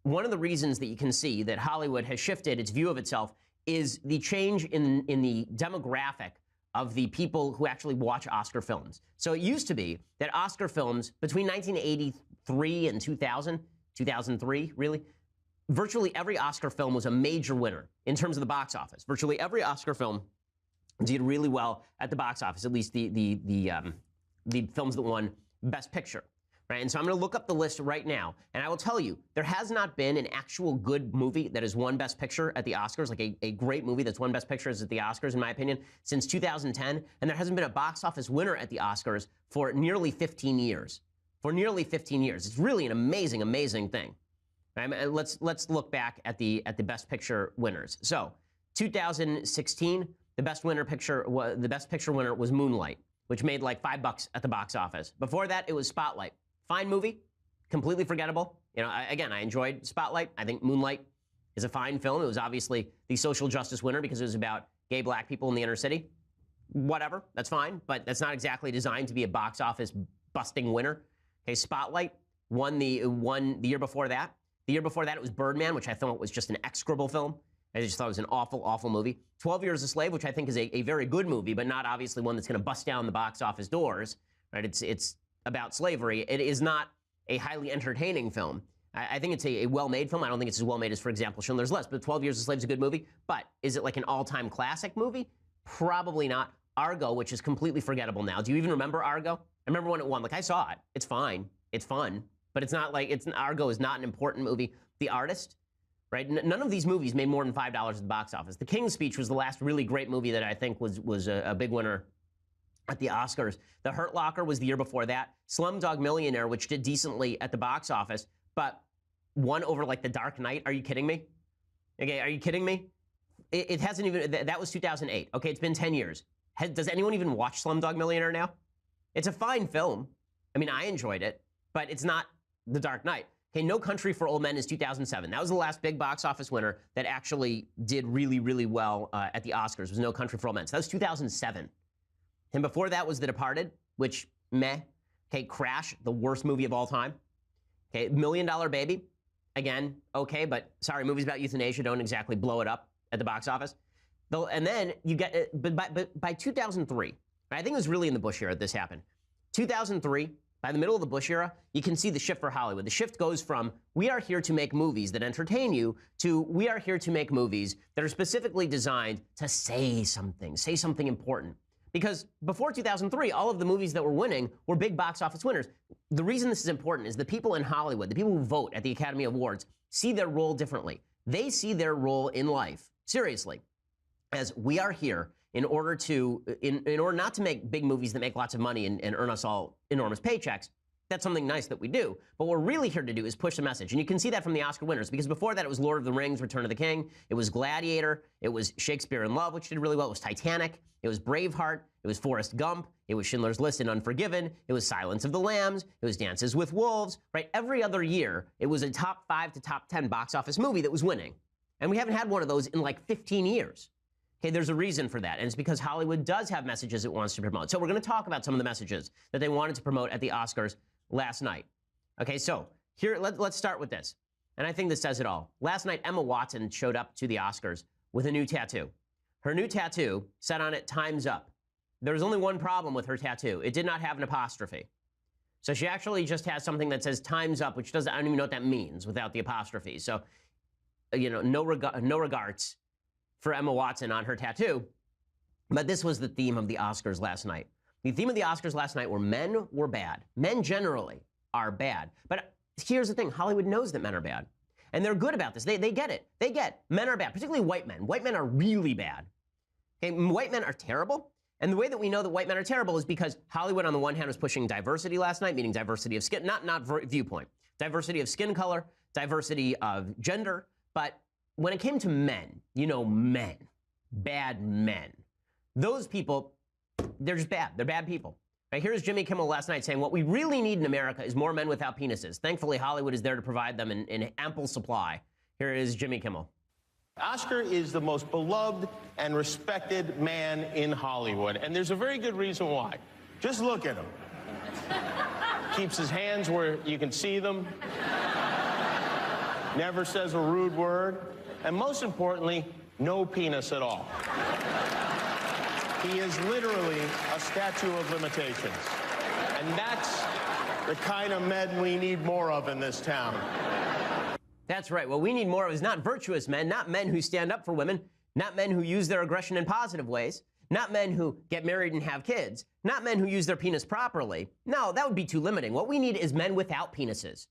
one of the reasons that you can see that Hollywood has shifted its view of itself is the change in the demographic of the people who actually watch Oscar films. So it used to be that Oscar films between 1983 and 2003, really, virtually every Oscar film was a major winner in terms of the box office. Virtually every Oscar film did really well at the box office, at least the films that won Best Picture. Right? And so I'm going to look up the list right now, and I will tell you, there has not been an actual good movie that has won Best Picture at the Oscars, like a great movie that's won Best Picture at the Oscars, in my opinion, since 2010, and there hasn't been a box office winner at the Oscars for nearly 15 years. For nearly 15 years. It's really an amazing, amazing thing. Right? Let's look back at the Best Picture winners. So, 2016, the Best Picture winner was Moonlight, which made like $5 at the box office. Before that, it was Spotlight. Fine movie, completely forgettable. You know, again, I enjoyed Spotlight. I think Moonlight is a fine film. It was obviously the social justice winner because it was about gay black people in the inner city. Whatever, that's fine, but that's not exactly designed to be a box office busting winner. Okay, Spotlight won the year before that. The year before that, it was Birdman, which I thought was just an execrable film. I just thought it was an awful, awful movie. 12 Years a Slave, which I think is a very good movie, but not obviously one that's going to bust down the box office doors. Right? It's about slavery. It is not a highly entertaining film. I think it's a well-made film. I don't think it's as well-made as, for example, Schindler's List, but 12 Years a Slave is a good movie. But is it like an all-time classic movie? Probably not. Argo, which is completely forgettable now. Do you even remember Argo? I remember when it won. Like, I saw it. It's fine. It's fun. But it's not like, Argo is not an important movie. The Artist, right? None of these movies made more than $5 at the box office. The King's Speech was the last really great movie that I think was a big winner at the Oscars. The Hurt Locker was the year before that. Slumdog Millionaire, which did decently at the box office, but won over like The Dark Knight. Are you kidding me? Okay, are you kidding me? It hasn't even, that was 2008. Okay, it's been 10 years. Does anyone even watch Slumdog Millionaire now? It's a fine film. I mean, I enjoyed it, but it's not The Dark Knight. Okay, No Country for Old Men is 2007. That was the last big box office winner that actually did really, really well at the Oscars, was No Country for Old Men. So that was 2007. And before that was The Departed, which, meh. Okay, Crash, the worst movie of all time. Okay, $1 Million Baby, again, okay, but sorry, movies about euthanasia don't exactly blow it up at the box office. And then you get, but by 2003, I think it was really in the Bush era that this happened. 2003, by the middle of the Bush era, you can see the shift for Hollywood. The shift goes from, we are here to make movies that entertain you, to we are here to make movies that are specifically designed to say something important. Because before 2003, all of the movies that were winning were big box office winners. The reason this is important is the people in Hollywood, the people who vote at the Academy Awards, see their role differently. They see their role in life, seriously, as we are here in order to, in order not to make big movies that make lots of money and earn us all enormous paychecks. That's something nice that we do. But what we're really here to do is push the message. And you can see that from the Oscar winners, because before that it was Lord of the Rings, Return of the King. It was Gladiator. It was Shakespeare in Love, which did really well. It was Titanic. It was Braveheart. It was Forrest Gump. It was Schindler's List and Unforgiven. It was Silence of the Lambs. It was Dances with Wolves, right? Every other year, it was a top 5 to top 10 box office movie that was winning. And we haven't had one of those in like 15 years. Okay, there's a reason for that, and it's because Hollywood does have messages it wants to promote. So we're going to talk about some of the messages that they wanted to promote at the Oscars last night. Okay, so here, let's start with this. And I think this says it all. Last night, Emma Watson showed up to the Oscars with a new tattoo. Her new tattoo said on it, "Time's Up." There was only one problem with her tattoo. It did not have an apostrophe. So she actually just has something that says "Time's Up," which doesn't, I don't even know what that means without the apostrophe. So, you know, no regards for Emma Watson on her tattoo. But this was the theme of the Oscars last night. The theme of the Oscars last night were men were bad. Men generally are bad. But here's the thing, Hollywood knows that men are bad. And they're good about this. They get it. They get men are bad, particularly white men. White men are really bad. Okay, white men are terrible. And the way that we know that white men are terrible is because Hollywood on the one hand was pushing diversity last night, meaning diversity of skin, not viewpoint, diversity of skin color, diversity of gender. But when it came to men, you know, men, bad men, those people, they're just bad. They're bad people. Right, here's Jimmy Kimmel last night saying, what we really need in America is more men without penises. Thankfully, Hollywood is there to provide them in ample supply. Here is Jimmy Kimmel. Oscar is the most beloved and respected man in Hollywood, and there's a very good reason why. Just look at him. Keeps his hands where you can see them. never says a rude word, and most importantly, no penis at all. He is literally a statue of limitations. And that's the kind of men we need more of in this town. That's right. What we need more of is not virtuous men, not men who stand up for women, not men who use their aggression in positive ways, not men who get married and have kids, not men who use their penis properly. No, that would be too limiting. What we need is men without penises.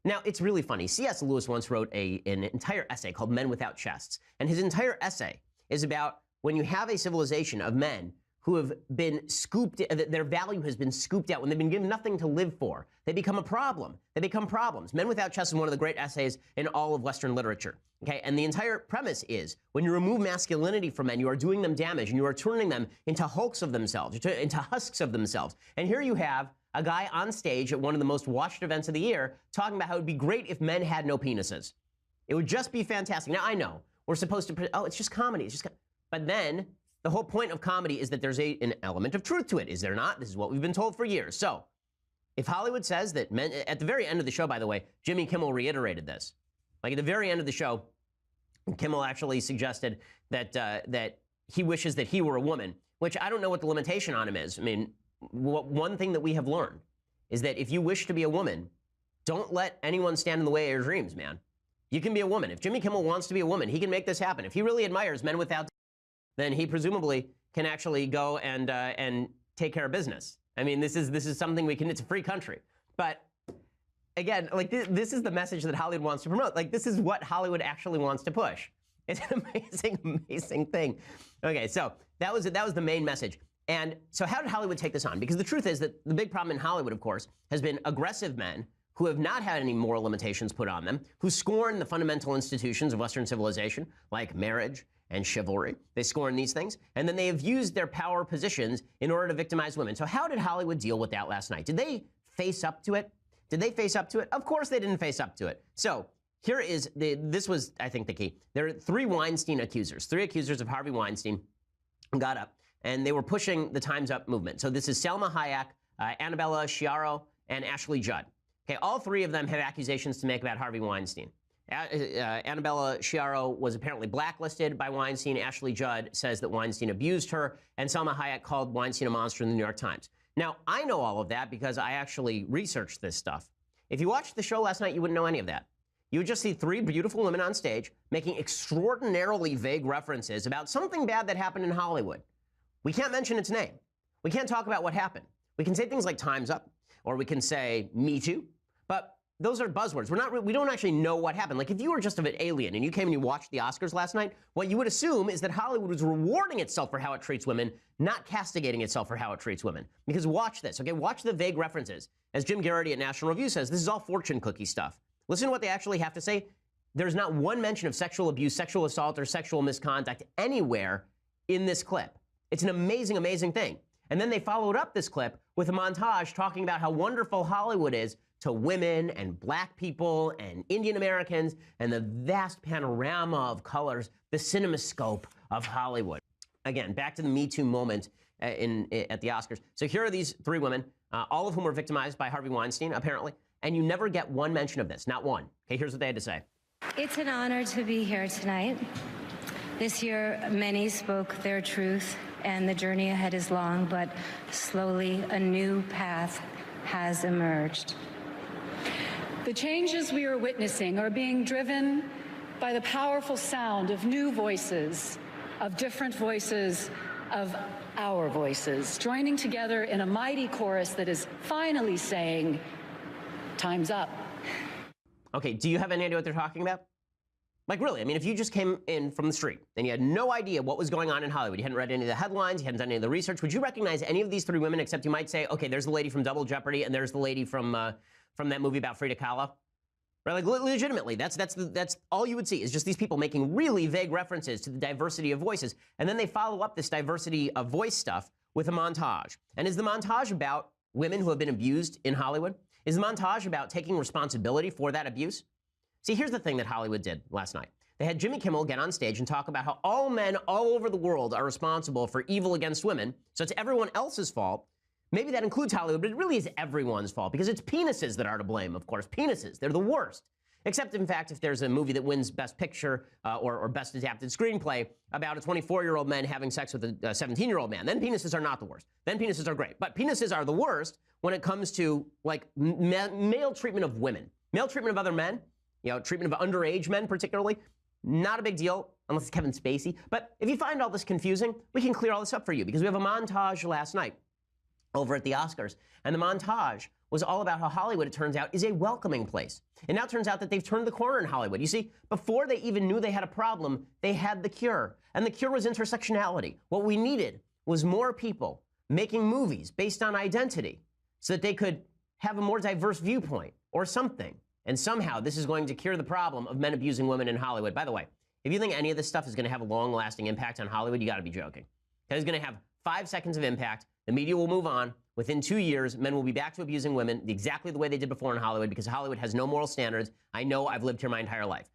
Now, it's really funny. C.S. Lewis once wrote an entire essay called Men Without Chests. And his entire essay is about when you have a civilization of men who have been scooped, their value has been scooped out, when they've been given nothing to live for, they become a problem. They become problems. Men Without Chests is one of the great essays in all of Western literature. Okay, and the entire premise is when you remove masculinity from men, you are doing them damage, and you are turning them into hulks of themselves, into husks of themselves. And here you have a guy on stage at one of the most watched events of the year talking about how it would be great if men had no penises. It would just be fantastic. Now, I know we're supposed to, oh, it's just comedy. It's just, but then the whole point of comedy is that there's an element of truth to it, is there not? This is what we've been told for years. So if Hollywood says that men, at the very end of the show, by the way, Jimmy Kimmel reiterated this. Like at the very end of the show, Kimmel actually suggested that that he wishes that he were a woman, which I don't know what the limitation on him is. I mean, one thing that we have learned is that if you wish to be a woman, don't let anyone stand in the way of your dreams, man. You can be a woman. If Jimmy Kimmel wants to be a woman, he can make this happen. If he really admires Men Without, then he presumably can actually go and take care of business. I mean, this is something we can. It's a free country, but again, like this is the message that Hollywood wants to promote. Like this is what Hollywood actually wants to push. It's an amazing thing. Okay, so that was the main message. And so how did Hollywood take this on? Because the truth is that the big problem in Hollywood, of course, has been aggressive men who have not had any moral limitations put on them, who scorn the fundamental institutions of Western civilization, like marriage and chivalry. They scorn these things, and then they have used their power positions in order to victimize women. So how did Hollywood deal with that last night? Did they face up to it? Did they face up to it? Of course they didn't face up to it. So here is, this was, I think, the key. There are three Weinstein accusers. Three accusers of Harvey Weinstein got up, and they were pushing the Time's Up movement. So this is Salma Hayek, Annabella Shapiro, and Ashley Judd. Okay, all three of them have accusations to make about Harvey Weinstein. Annabella Shapiro was apparently blacklisted by Weinstein. Ashley Judd says that Weinstein abused her, and Salma Hayek called Weinstein a monster in the New York Times. Now, I know all of that because I actually researched this stuff. If you watched the show last night, you wouldn't know any of that. You would just see three beautiful women on stage making extraordinarily vague references about something bad that happened in Hollywood. We can't mention its name. We can't talk about what happened. We can say things like Time's Up, or we can say Me Too, but those are buzzwords. We don't actually know what happened. Like if you were just an alien and you came and you watched the Oscars last night, what you would assume is that Hollywood was rewarding itself for how it treats women, not castigating itself for how it treats women. Because watch this, okay? Watch the vague references. As Jim Garrity at National Review says, this is all fortune cookie stuff. Listen to what they actually have to say. There's not one mention of sexual abuse, sexual assault, or sexual misconduct anywhere in this clip. It's an amazing, amazing thing. And then they followed up this clip with a montage talking about how wonderful Hollywood is to women and black people and Indian Americans and the vast panorama of colors, the cinemascope of Hollywood. Again, back to the Me Too moment at the Oscars. So here are these three women, all of whom were victimized by Harvey Weinstein, apparently, and you never get one mention of this, not one. Okay, here's what they had to say. It's an honor to be here tonight. This year, many spoke their truth, and the journey ahead is long, but slowly a new path has emerged. The changes we are witnessing are being driven by the powerful sound of new voices, of different voices, of our voices, joining together in a mighty chorus that is finally saying, time's up. Okay, do you have any idea what they're talking about? Like really, I mean, if you just came in from the street and you had no idea what was going on in Hollywood, you hadn't read any of the headlines, you hadn't done any of the research, would you recognize any of these three women except you might say, okay, there's the lady from Double Jeopardy and there's the lady from that movie about Frida Kahlo? Right, like legitimately, that's all you would see is just these people making really vague references to the diversity of voices. And then they follow up this diversity of voice stuff with a montage. And is the montage about women who have been abused in Hollywood? Is the montage about taking responsibility for that abuse? See, here's the thing that Hollywood did last night. They had Jimmy Kimmel get on stage and talk about how all men all over the world are responsible for evil against women, so it's everyone else's fault. Maybe that includes Hollywood, but it really is everyone's fault because it's penises that are to blame, of course. Penises, they're the worst. Except, in fact, if there's a movie that wins Best Picture or Best Adapted Screenplay about a 24-year-old man having sex with a 17-year-old man, then penises are not the worst. Then penises are great. But penises are the worst when it comes to, like, male treatment of women. Male treatment of other men, treatment of underage men particularly, not a big deal unless it's Kevin Spacey. But if you find all this confusing, we can clear all this up for you because we have a montage last night over at the Oscars. And the montage was all about how Hollywood, it turns out, is a welcoming place. It now turns out that they've turned the corner in Hollywood. You see, before they even knew they had a problem, they had the cure. And the cure was intersectionality. What we needed was more people making movies based on identity so that they could have a more diverse viewpoint or something. And somehow this is going to cure the problem of men abusing women in Hollywood. By the way, if you think any of this stuff is going to have a long-lasting impact on Hollywood, you got to be joking. That is going to have 5 seconds of impact. The media will move on. Within 2 years, men will be back to abusing women exactly the way they did before in Hollywood because Hollywood has no moral standards. I know, I've lived here my entire life.